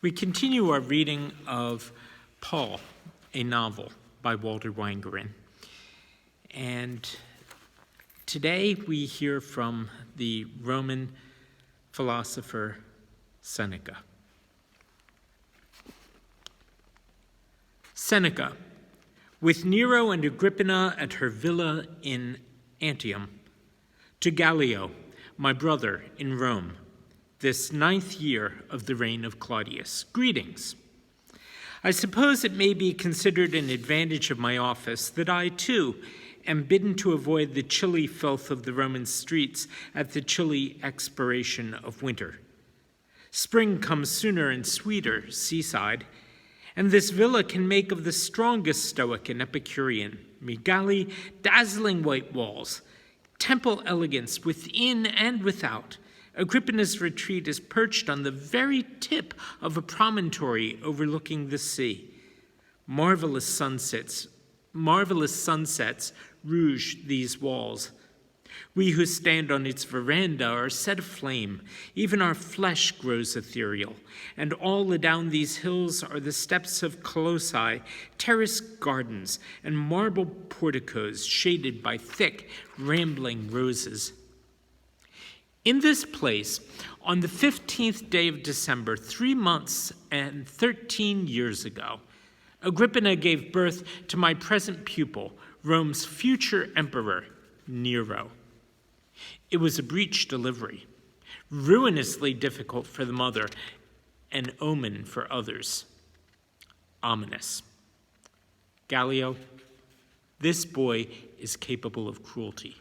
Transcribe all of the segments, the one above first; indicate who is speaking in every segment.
Speaker 1: We continue our reading of Paul, a novel by Walter Wangerin. And today we hear from the Roman philosopher Seneca. Seneca, with Nero and Agrippina at her villa in Antium, to Gallio, my brother in Rome, this 9th year of the reign of Claudius. Greetings. I suppose it may be considered an advantage of my office that I, too, am bidden to avoid the chilly filth of the Roman streets at the chilly expiration of winter. Spring comes sooner and sweeter seaside, and this villa can make of the strongest Stoic and Epicurean, megali, dazzling white walls, temple elegance within and without. Agrippina's retreat is perched on the very tip of a promontory overlooking the sea. Marvelous sunsets rouge these walls. We who stand on its veranda are set aflame. Even our flesh grows ethereal. And all adown these hills are the steps of colossi, terraced gardens, and marble porticos shaded by thick, rambling roses. In this place, on the 15th day of December, 3 months and 13 years ago, Agrippina gave birth to my present pupil, Rome's future emperor, Nero. It was a breech delivery, ruinously difficult for the mother, an omen for others. Ominous. Gallio, this boy is capable of cruelty.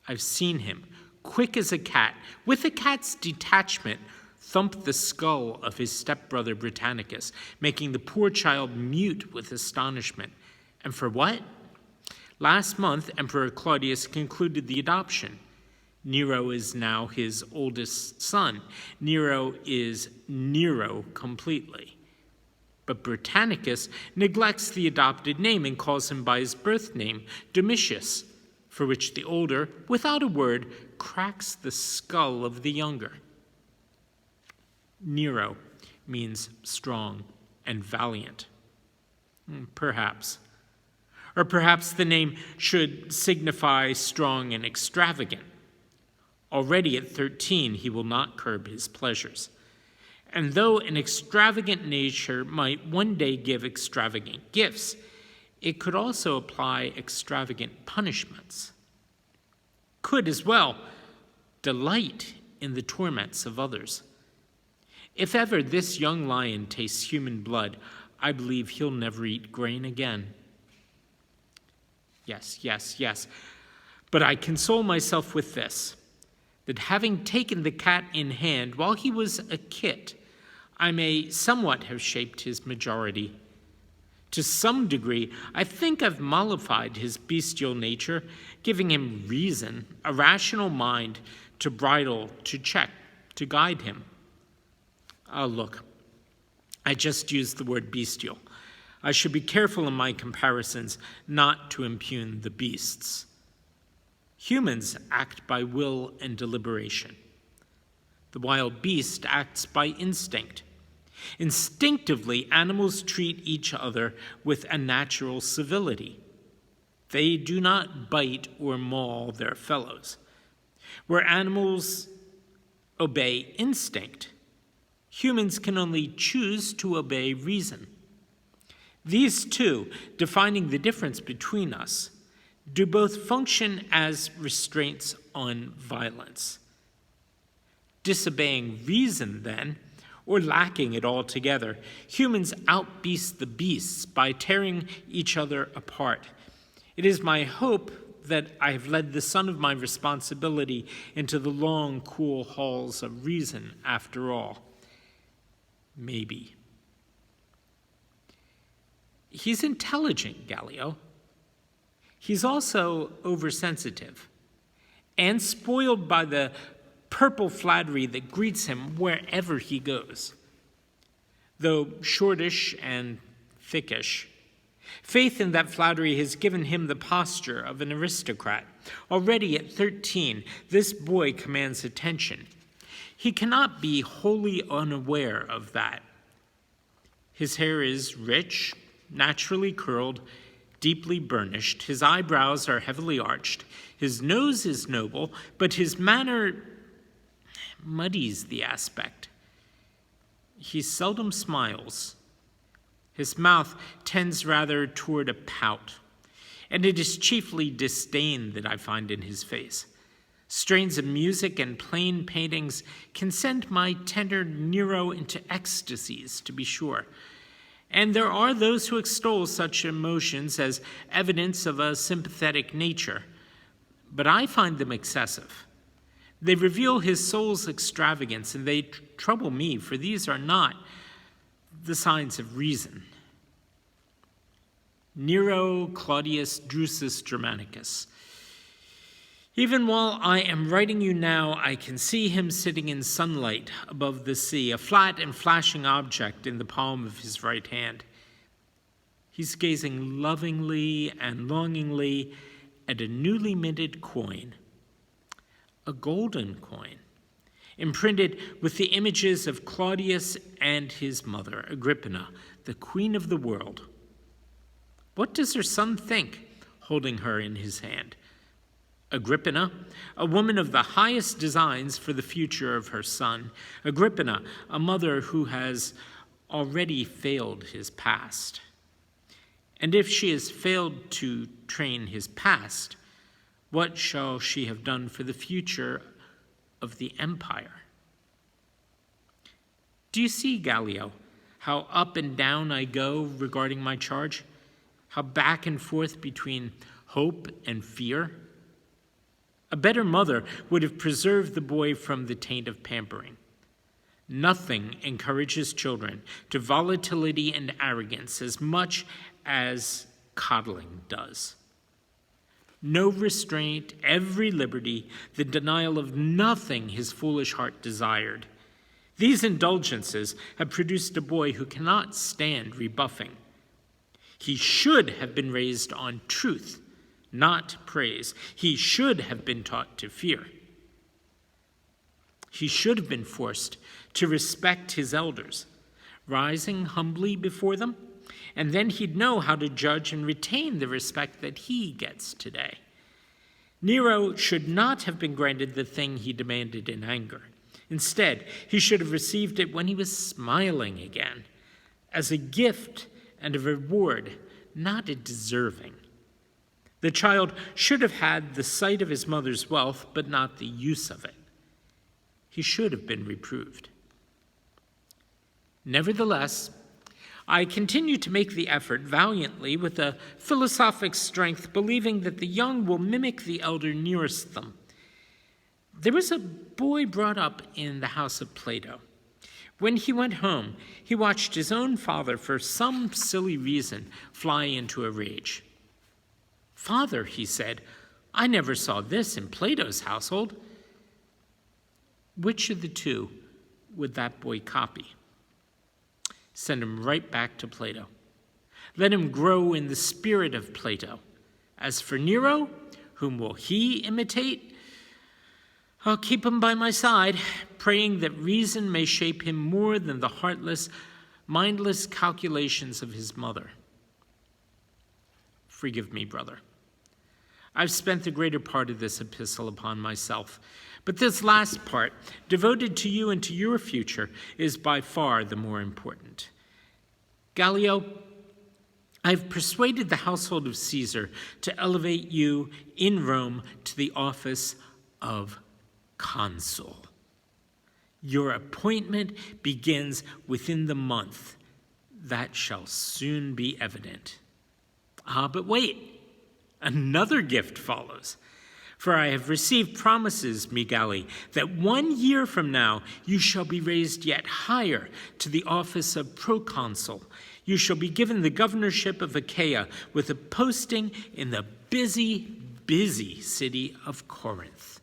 Speaker 1: I've seen him, quick as a cat, with a cat's detachment, thump the skull of his stepbrother Britannicus, making the poor child mute with astonishment. And for what? Last month, Emperor Claudius concluded the adoption. Nero is now his oldest son. Nero is Nero completely. But Britannicus neglects the adopted name and calls him by his birth name, Domitius, for which the older, without a word, cracks the skull of the younger. Nero means strong and valiant. Perhaps. Or perhaps the name should signify strong and extravagant. Already at 13, he will not curb his pleasures. And though an extravagant nature might one day give extravagant gifts, it could also apply extravagant punishments. Could as well delight in the torments of others. If ever this young lion tastes human blood, I believe he'll never eat grain again. Yes. But I console myself with this, that having taken the cat in hand while he was a kit, I may somewhat have shaped his majority. To some degree, I think I've mollified his bestial nature, giving him reason, a rational mind to bridle, to check, to guide him. Look, I just used the word bestial. I should be careful in my comparisons not to impugn the beasts. Humans act by will and deliberation. The wild beast acts by instinct. Instinctively, animals treat each other with a natural civility. They do not bite or maul their fellows. Where animals obey instinct, humans can only choose to obey reason. These two, defining the difference between us, do both function as restraints on violence. Disobeying reason, then, or lacking it altogether, humans outbeast the beasts by tearing each other apart. It is my hope that I have led the son of my responsibility into the long, cool halls of reason after all. Maybe. He's intelligent, Gallio. He's also oversensitive and spoiled by the purple flattery that greets him wherever he goes. Though shortish and thickish, faith in that flattery has given him the posture of an aristocrat. Already at 13, this boy commands attention. He cannot be wholly unaware of that. His hair is rich, naturally curled, deeply burnished. His eyebrows are heavily arched. His nose is noble, but his manner muddies the aspect. He seldom smiles. His mouth tends rather toward a pout, and it is chiefly disdain that I find in his face. Strains of music and plain paintings can send my tender Nero into ecstasies, to be sure. And there are those who extol such emotions as evidence of a sympathetic nature, but I find them excessive. They reveal his soul's extravagance, and they trouble me, for these are not the signs of reason. Nero Claudius Drusus Germanicus. Even while I am writing you now, I can see him sitting in sunlight above the sea, a flat and flashing object in the palm of his right hand. He's gazing lovingly and longingly at a newly minted coin, a golden coin, imprinted with the images of Claudius and his mother, Agrippina, the queen of the world. What does her son think, holding her in his hand? Agrippina, a woman of the highest designs for the future of her son. Agrippina, a mother who has already failed his past. And if she has failed to train his past, what shall she have done for the future of the empire? Do you see, Gallio, how up and down I go regarding my charge? How back and forth between hope and fear? A better mother would have preserved the boy from the taint of pampering. Nothing encourages children to volatility and arrogance as much as coddling does. No restraint, every liberty, the denial of nothing his foolish heart desired. These indulgences have produced a boy who cannot stand rebuffing. He should have been raised on truth, not praise. He should have been taught to fear. He should have been forced to respect his elders, rising humbly before them, and then he'd know how to judge and retain the respect that he gets today. Nero should not have been granted the thing he demanded in anger. Instead, he should have received it when he was smiling again, as a gift and a reward, not a deserving. The child should have had the sight of his mother's wealth, but not the use of it. He should have been reproved. Nevertheless, I continue to make the effort valiantly with a philosophic strength, believing that the young will mimic the elder nearest them. There was a boy brought up in the house of Plato. When he went home, he watched his own father, for some silly reason, fly into a rage. "Father," he said, "I never saw this in Plato's household." Which of the two would that boy copy? Send him right back to Plato. Let him grow in the spirit of Plato. As for Nero, whom will he imitate? I'll keep him by my side, praying that reason may shape him more than the heartless, mindless calculations of his mother. Forgive me, brother. I've spent the greater part of this epistle upon myself, but this last part, devoted to you and to your future, is by far the more important. Gallio, I've persuaded the household of Caesar to elevate you in Rome to the office of consul. Your appointment begins within the month. That shall soon be evident. But wait. Another gift follows. For I have received promises, Migali, that 1 year from now you shall be raised yet higher to the office of proconsul. You shall be given the governorship of Achaia with a posting in the busy city of Corinth.